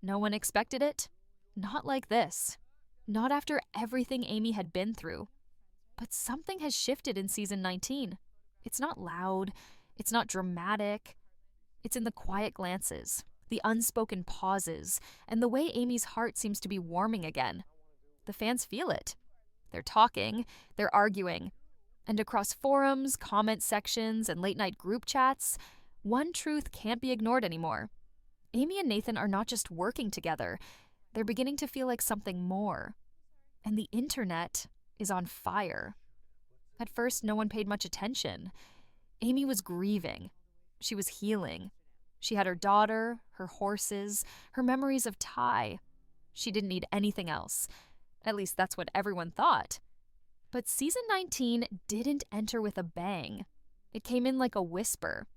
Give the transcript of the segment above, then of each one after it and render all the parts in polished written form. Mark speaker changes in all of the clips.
Speaker 1: No one expected it. Not like this. Not after everything Amy had been through. But something has shifted in season 19. It's not loud. It's not dramatic. It's in the quiet glances, the unspoken pauses, and the way Amy's heart seems to be warming again. The fans feel it. They're talking, they're arguing. And across forums, comment sections, and late-night group chats, one truth can't be ignored anymore. Amy and Nathan are not just working together. They're beginning to feel like something more. And the internet is on fire. At first, no one paid much attention. Amy was grieving. She was healing. She had her daughter, her horses, her memories of Ty. She didn't need anything else. At least that's what everyone thought. But season 19 didn't enter with a bang. It came in like a whisper.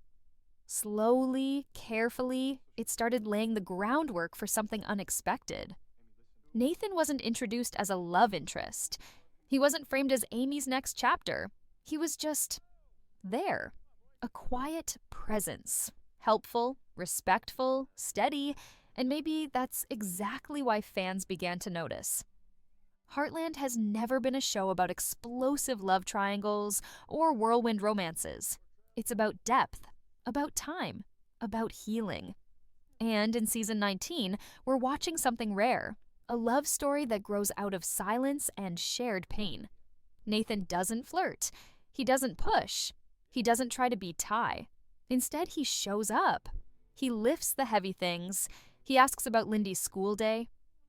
Speaker 1: Slowly, carefully, it started laying the groundwork for something unexpected. Nathan wasn't introduced as a love interest. He wasn't framed as Amy's next chapter. He was just there. A quiet presence. Helpful, respectful, steady, and maybe that's exactly why fans began to notice. Heartland has never been a show about explosive love triangles or whirlwind romances. It's about depth, about time, about healing. And in season 19, we're watching something rare, a love story that grows out of silence and shared pain. Nathan doesn't flirt. He doesn't push. He doesn't try to be Ty. Instead, he shows up. He lifts the heavy things. He asks about Lindy's school day.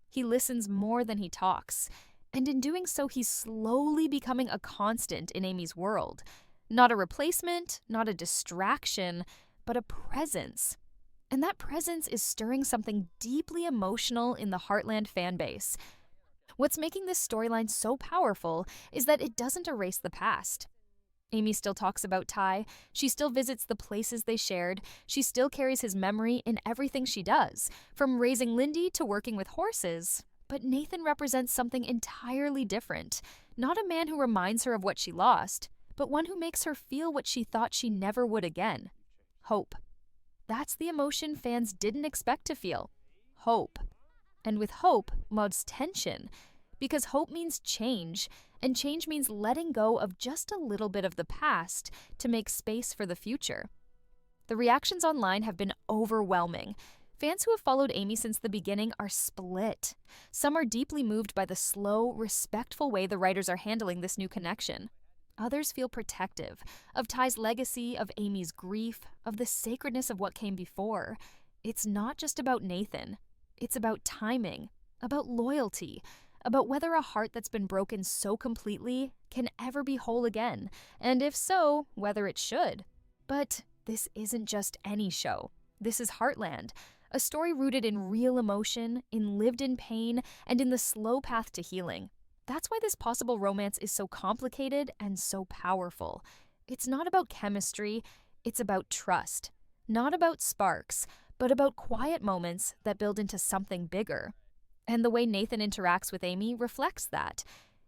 Speaker 1: He listens more than he talks. And in doing so, he's slowly becoming a constant in Amy's world. Not a replacement, not a distraction, but a presence. And that presence is stirring something deeply emotional in the Heartland fanbase. What's making this storyline so powerful is that it doesn't erase the past. Amy still talks about Ty. She still visits the places they shared. She still carries his memory in everything she does, from raising Lindy to working with horses. But Nathan represents something entirely different. Not a man who reminds her of what she lost, but one who makes her feel what she thought she never would again. Hope. That's the emotion fans didn't expect to feel. Hope. And with hope mounts tension, because hope means change, and change means letting go of just a little bit of the past to make space for the future. The reactions online have been overwhelming. Fans who have followed Amy since the beginning are split. Some are deeply moved by the slow, respectful way the writers are handling this new connection. Others feel protective of Ty's legacy, of Amy's grief, of the sacredness of what came before. It's not just about Nathan. It's about timing, about loyalty, about whether a heart that's been broken so completely can ever be whole again, and if so, whether it should. But this isn't just any show. This is Heartland, a story rooted in real emotion, in lived-in pain, and in the slow path to healing. That's why this possible romance is so complicated and so powerful. It's not about chemistry, it's about trust. Not about sparks, but about quiet moments that build into something bigger. And the way Nathan interacts with Amy reflects that.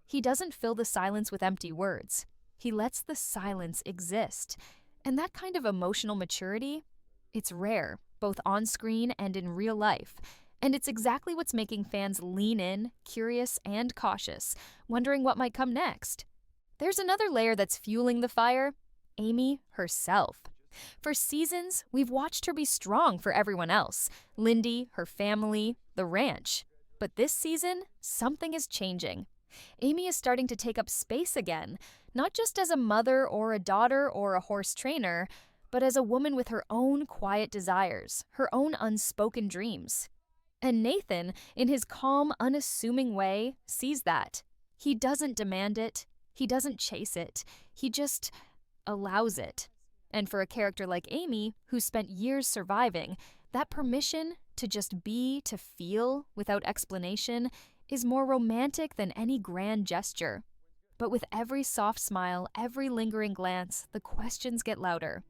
Speaker 1: He doesn't fill the silence with empty words. He lets the silence exist. And that kind of emotional maturity, it's rare, both on screen and in real life. And it's exactly what's making fans lean in, curious and cautious, wondering what might come next. There's another layer that's fueling the fire: Amy herself. For seasons, we've watched her be strong for everyone else: Lindy, her family, the ranch. But this season, something is changing. Amy is starting to take up space again, not just as a mother or a daughter or a horse trainer, but as a woman with her own quiet desires, her own unspoken dreams. And Nathan, in his calm, unassuming way, sees that. He doesn't demand it. He doesn't chase it. He just allows it. And for a character like Amy, who spent years surviving, that permission to just be, to feel, without explanation, is more romantic than any grand gesture. But with every soft smile, every lingering glance, the questions get louder.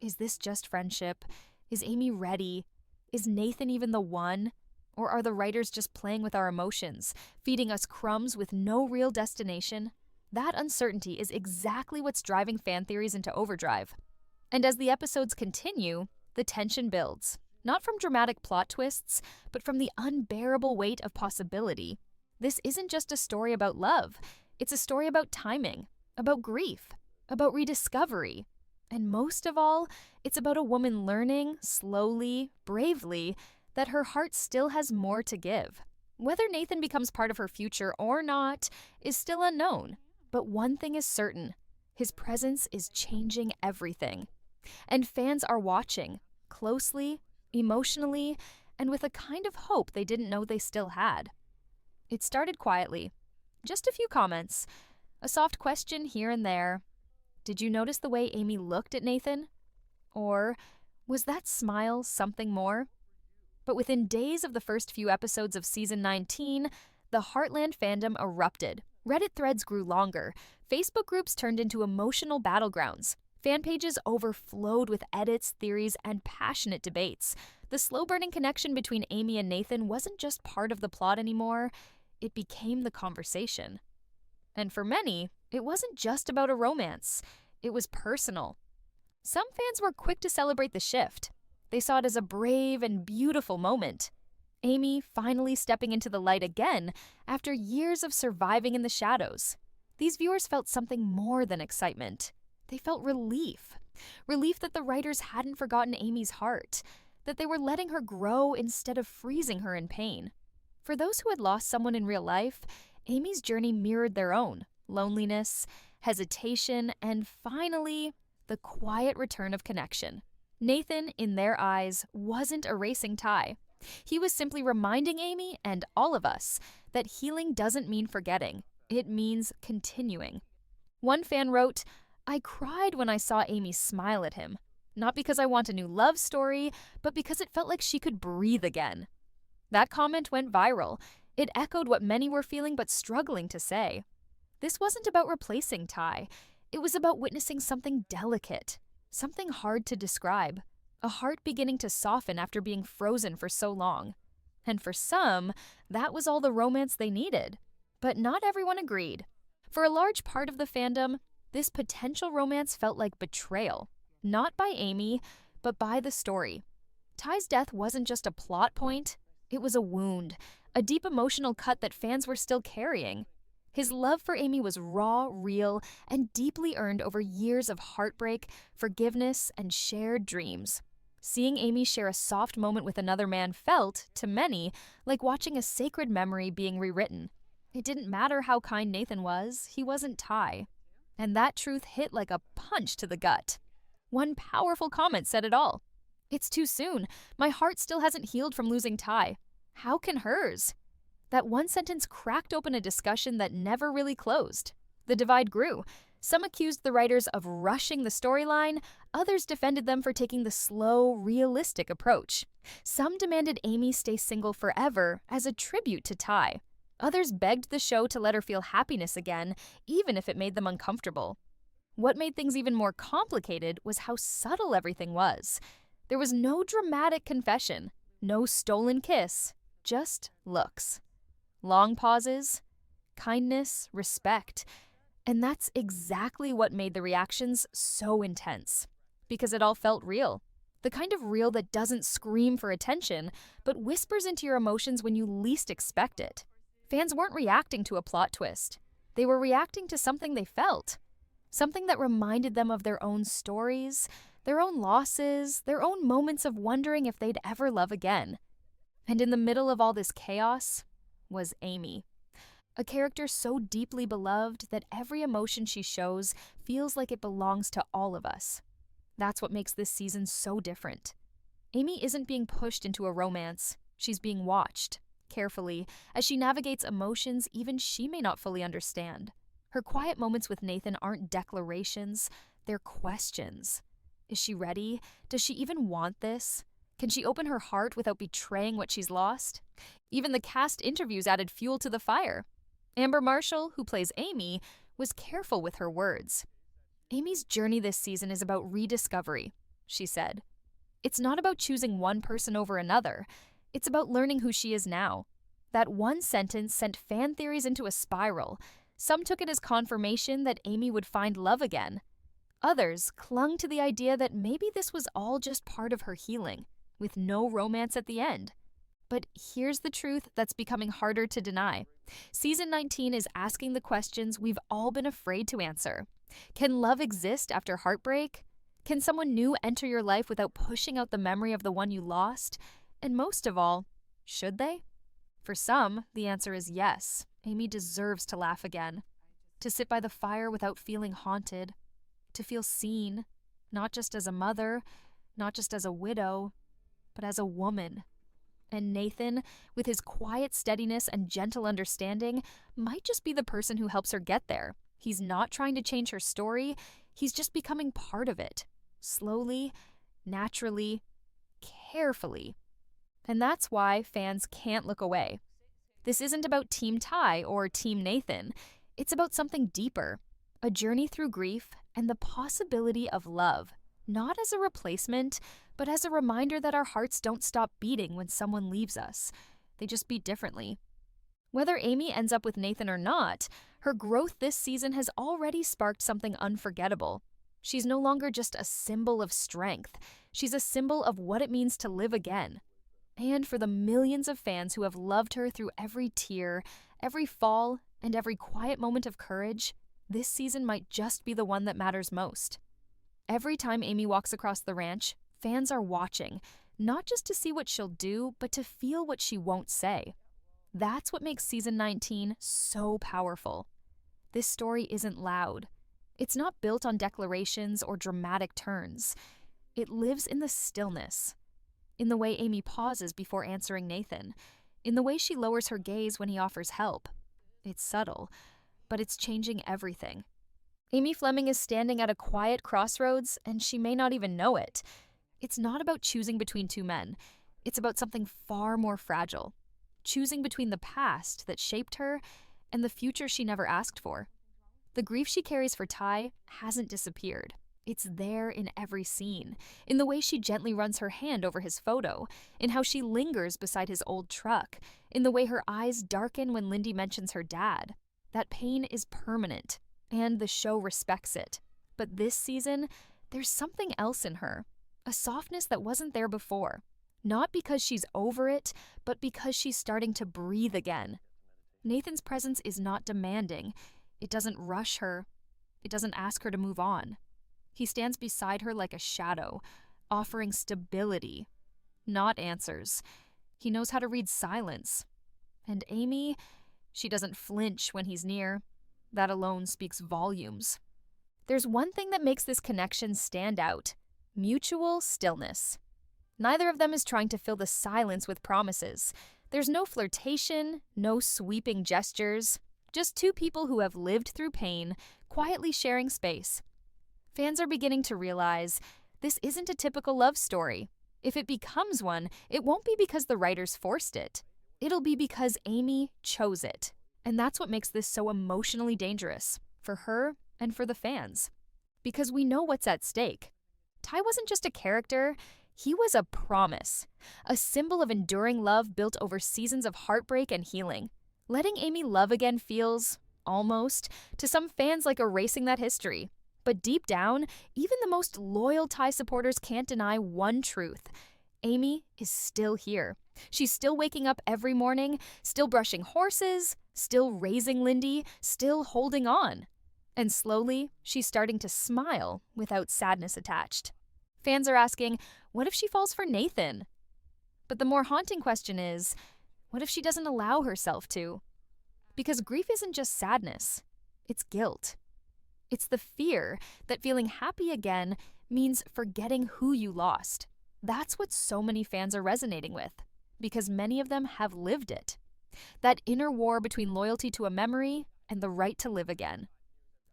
Speaker 1: Is this just friendship? Is Amy ready? Is Nathan even the one? Or are the writers just playing with our emotions, feeding us crumbs with no real destination? That uncertainty is exactly what's driving fan theories into overdrive. And as the episodes continue, the tension builds. Not from dramatic plot twists, but from the unbearable weight of possibility. This isn't just a story about love, it's a story about timing, about grief, about rediscovery. And most of all, it's about a woman learning, slowly, bravely, that her heart still has more to give. Whether Nathan becomes part of her future or not is still unknown, but one thing is certain: his presence is changing everything. And fans are watching, closely, emotionally, and with a kind of hope they didn't know they still had. It started quietly. Just a few comments, a soft question here and there. Did you notice the way Amy looked at Nathan? Or was that smile something more? But within days of the first few episodes of season 19, the Heartland fandom erupted. Reddit threads grew longer. Facebook groups turned into emotional battlegrounds. Fan pages overflowed with edits, theories, and passionate debates. The slow-burning connection between Amy and Nathan wasn't just part of the plot anymore, it became the conversation. And for many, it wasn't just about a romance. It was personal. Some fans were quick to celebrate the shift. They saw it as a brave and beautiful moment. Amy finally stepping into the light again after years of surviving in the shadows. These viewers felt something more than excitement. They felt relief. Relief that the writers hadn't forgotten Amy's heart, that they were letting her grow instead of freezing her in pain. For those who had lost someone in real life, Amy's journey mirrored their own: loneliness, hesitation, and finally, the quiet return of connection. Nathan, in their eyes, wasn't erasing Ty. He was simply reminding Amy and all of us that healing doesn't mean forgetting. It means continuing. One fan wrote, "I cried when I saw Amy smile at him. Not because I want a new love story, but because it felt like she could breathe again." That comment went viral. It echoed what many were feeling but struggling to say. This wasn't about replacing Ty. It was about witnessing something delicate, something hard to describe, a heart beginning to soften after being frozen for so long. And for some, that was all the romance they needed. But not everyone agreed. For a large part of the fandom, this potential romance felt like betrayal, not by Amy, but by the story. Ty's death wasn't just a plot point, it was a wound, a deep emotional cut that fans were still carrying. His love for Amy was raw, real, and deeply earned over years of heartbreak, forgiveness, and shared dreams. Seeing Amy share a soft moment with another man felt, to many, like watching a sacred memory being rewritten. It didn't matter how kind Nathan was, he wasn't Ty. And that truth hit like a punch to the gut. One powerful comment said it all. "It's too soon. My heart still hasn't healed from losing Ty. How can hers?" That one sentence cracked open a discussion that never really closed. The divide grew. Some accused the writers of rushing the storyline, others defended them for taking the slow, realistic approach. Some demanded Amy stay single forever as a tribute to Ty. Others begged the show to let her feel happiness again, even if it made them uncomfortable. What made things even more complicated was how subtle everything was. There was no dramatic confession, no stolen kiss, just looks. Long pauses, kindness, respect. And that's exactly what made the reactions so intense. Because it all felt real. The kind of real that doesn't scream for attention, but whispers into your emotions when you least expect it. Fans weren't reacting to a plot twist. They were reacting to something they felt. Something that reminded them of their own stories, their own losses, their own moments of wondering if they'd ever love again. And in the middle of all this chaos was Amy. A character so deeply beloved that every emotion she shows feels like it belongs to all of us. That's what makes this season so different. Amy isn't being pushed into a romance. She's being watched, carefully, as she navigates emotions even she may not fully understand. Her quiet moments with Nathan aren't declarations, they're questions. Is she ready? Does she even want this? Can she open her heart without betraying what she's lost? Even the cast interviews added fuel to the fire. Amber Marshall, who plays Amy, was careful with her words. "Amy's journey this season is about rediscovery," she said. "It's not about choosing one person over another. It's about learning who she is now." That one sentence sent fan theories into a spiral. Some took it as confirmation that Amy would find love again. Others clung to the idea that maybe this was all just part of her healing, with no romance at the end. But here's the truth that's becoming harder to deny. Season 19 is asking the questions we've all been afraid to answer. Can love exist after heartbreak? Can someone new enter your life without pushing out the memory of the one you lost? And most of all, should they? For some, the answer is yes. Amy deserves to laugh again, to sit by the fire without feeling haunted, to feel seen, not just as a mother, not just as a widow, but as a woman. And Nathan, with his quiet steadiness and gentle understanding, might just be the person who helps her get there. He's not trying to change her story, he's just becoming part of it. Slowly, naturally, carefully. And that's why fans can't look away. This isn't about Team Ty or Team Nathan. It's about something deeper, a journey through grief and the possibility of love, not as a replacement, but as a reminder that our hearts don't stop beating when someone leaves us. They just beat differently. Whether Amy ends up with Nathan or not, her growth this season has already sparked something unforgettable. She's no longer just a symbol of strength. She's a symbol of what it means to live again. And for the millions of fans who have loved her through every tear, every fall, and every quiet moment of courage, this season might just be the one that matters most. Every time Amy walks across the ranch, fans are watching, not just to see what she'll do, but to feel what she won't say. That's what makes season 19 so powerful. This story isn't loud. It's not built on declarations or dramatic turns. It lives in the stillness, in the way Amy pauses before answering Nathan, in the way she lowers her gaze when he offers help. It's subtle, but it's changing everything. Amy Fleming is standing at a quiet crossroads, and she may not even know it. It's not about choosing between two men. It's about something far more fragile. Choosing between the past that shaped her and the future she never asked for. The grief she carries for Ty hasn't disappeared. It's there in every scene, in the way she gently runs her hand over his photo, in how she lingers beside his old truck, in the way her eyes darken when Lindy mentions her dad. That pain is permanent, and the show respects it. But this season, there's something else in her, a softness that wasn't there before. Not because she's over it, but because she's starting to breathe again. Nathan's presence is not demanding. It doesn't rush her. It doesn't ask her to move on. He stands beside her like a shadow, offering stability, not answers. He knows how to read silence. And Amy, she doesn't flinch when he's near. That alone speaks volumes. There's one thing that makes this connection stand out: mutual stillness. Neither of them is trying to fill the silence with promises. There's no flirtation, no sweeping gestures, just two people who have lived through pain, quietly sharing space. Fans are beginning to realize this isn't a typical love story. If it becomes one, it won't be because the writers forced it. It'll be because Amy chose it. And that's what makes this so emotionally dangerous, for her and for the fans. Because we know what's at stake. Ty wasn't just a character, he was a promise. A symbol of enduring love built over seasons of heartbreak and healing. Letting Amy love again feels, almost, to some fans like erasing that history. But deep down, even the most loyal Ty supporters can't deny one truth. Amy is still here. She's still waking up every morning, still brushing horses, still raising Lindy, still holding on. And slowly, she's starting to smile without sadness attached. Fans are asking, what if she falls for Nathan? But the more haunting question is, what if she doesn't allow herself to? Because grief isn't just sadness, it's guilt. It's the fear that feeling happy again means forgetting who you lost. That's what so many fans are resonating with, because many of them have lived it. That inner war between loyalty to a memory and the right to live again.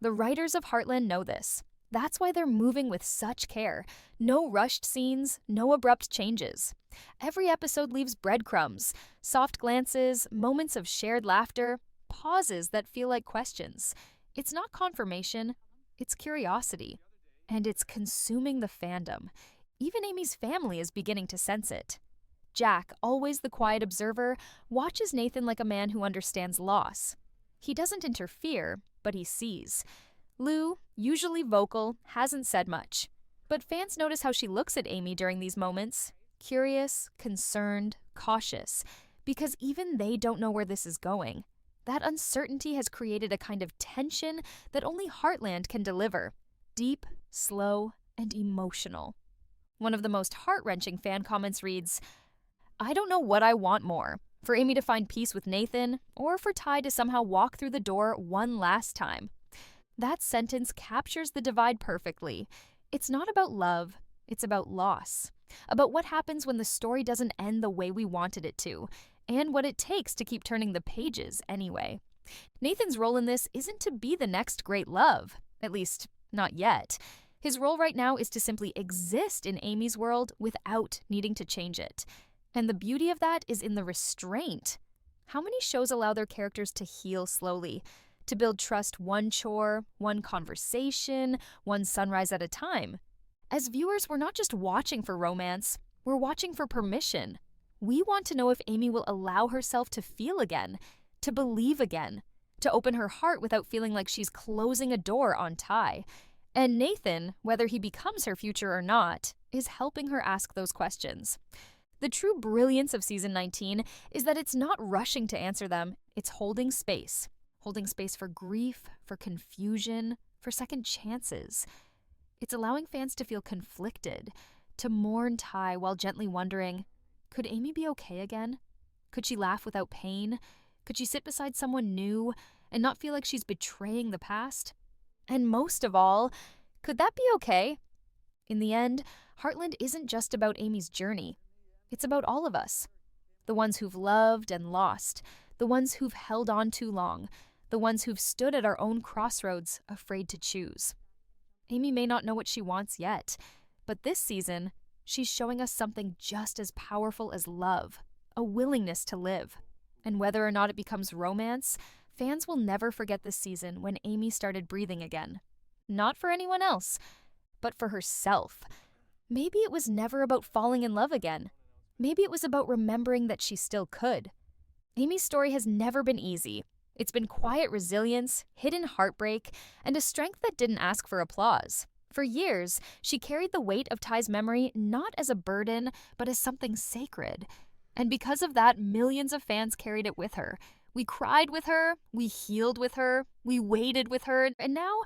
Speaker 1: The writers of Heartland know this. That's why they're moving with such care. No rushed scenes, no abrupt changes. Every episode leaves breadcrumbs, soft glances, moments of shared laughter, pauses that feel like questions. It's not confirmation, it's curiosity. And it's consuming the fandom. Even Amy's family is beginning to sense it. Jack, always the quiet observer, watches Nathan like a man who understands loss. He doesn't interfere, but he sees. Lou, usually vocal, hasn't said much. But fans notice how she looks at Amy during these moments. curious, concerned, cautious, because even they don't know where this is going. That uncertainty has created a kind of tension that only Heartland can deliver. Deep, slow, and emotional. One of the most heart-wrenching fan comments reads, "I don't know what I want more, for Amy to find peace with Nathan, or for Ty to somehow walk through the door one last time." That sentence captures the divide perfectly. It's not about love, it's about loss. About what happens when the story doesn't end the way we wanted it to, and what it takes to keep turning the pages anyway. Nathan's role in this isn't to be the next great love, at least not yet. His role right now is to simply exist in Amy's world without needing to change it. And the beauty of that is in the restraint. How many shows allow their characters to heal slowly, to build trust one chore, one conversation, one sunrise at a time? As viewers, we're not just watching for romance, we're watching for permission. We want to know if Amy will allow herself to feel again, to believe again, to open her heart without feeling like she's closing a door on Ty. And Nathan, whether he becomes her future or not, is helping her ask those questions. The true brilliance of season 19 is that it's not rushing to answer them, it's holding space for grief, for confusion, for second chances. It's allowing fans to feel conflicted, to mourn Ty while gently wondering, could Amy be okay again? Could she laugh without pain? Could she sit beside someone new and not feel like she's betraying the past? And most of all, could that be okay? In the end, Heartland isn't just about Amy's journey. It's about all of us. The ones who've loved and lost, the ones who've held on too long, the ones who've stood at our own crossroads, afraid to choose. Amy may not know what she wants yet, but this season, she's showing us something just as powerful as love, a willingness to live. And whether or not it becomes romance, fans will never forget this season when Amy started breathing again. Not for anyone else, but for herself. Maybe it was never about falling in love again. Maybe it was about remembering that she still could. Amy's story has never been easy. It's been quiet resilience, hidden heartbreak, and a strength that didn't ask for applause. For years, she carried the weight of Ty's memory not as a burden, but as something sacred. And because of that, millions of fans carried it with her. We cried with her, we healed with her, we waited with her, and now